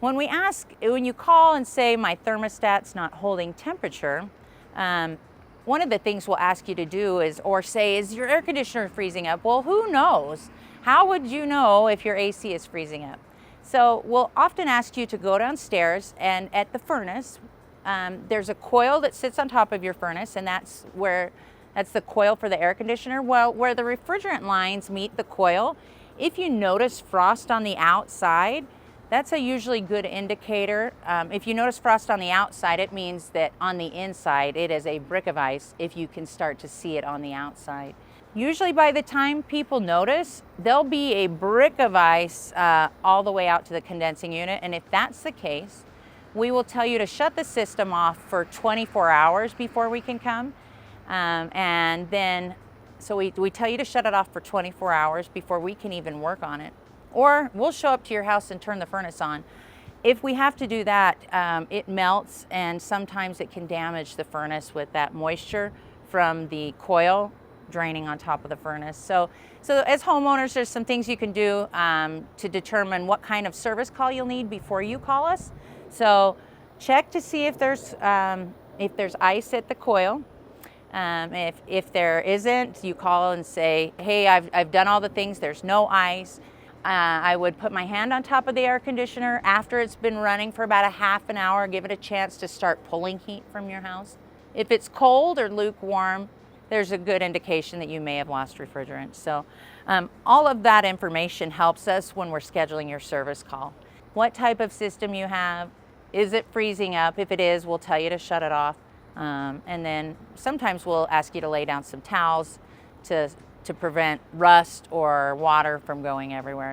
When you call and say my thermostat's not holding temperature, one of the things we'll ask you to do is your air conditioner freezing up? Well, who knows? How would you know if your AC is freezing up? So we'll often ask you to go downstairs, and at the furnace, there's a coil that sits on top of your furnace, and that's the coil for the air conditioner. Well, where the refrigerant lines meet the coil, if you notice frost on the outside, that's a usually good indicator. If you notice frost on the outside, it means that on the inside it is a brick of ice, if you can start to see it on the outside. Usually by the time people notice, there'll be a brick of ice all the way out to the condensing unit, and if that's the case, we will tell you to shut the system off for 24 hours before we can come. So we tell you to shut it off for 24 hours before we can even work on it. Or we'll show up to your house and turn the furnace on. If we have to do that, it melts, and sometimes it can damage the furnace with that moisture from the coil draining on top of the furnace. So as homeowners, there's some things you can do to determine what kind of service call you'll need before you call us. So check to see if there's ice at the coil. If there isn't, you call and say, hey, I've done all the things, there's no ice. I would put my hand on top of the air conditioner after it's been running for about a half an hour, give it a chance to start pulling heat from your house. If it's cold or lukewarm, there's a good indication that you may have lost refrigerant. So all of that information helps us when we're scheduling your service call. What type of system you have, is it freezing up? If it is, we'll tell you to shut it off. And then sometimes we'll ask you to lay down some towels to prevent rust or water from going everywhere.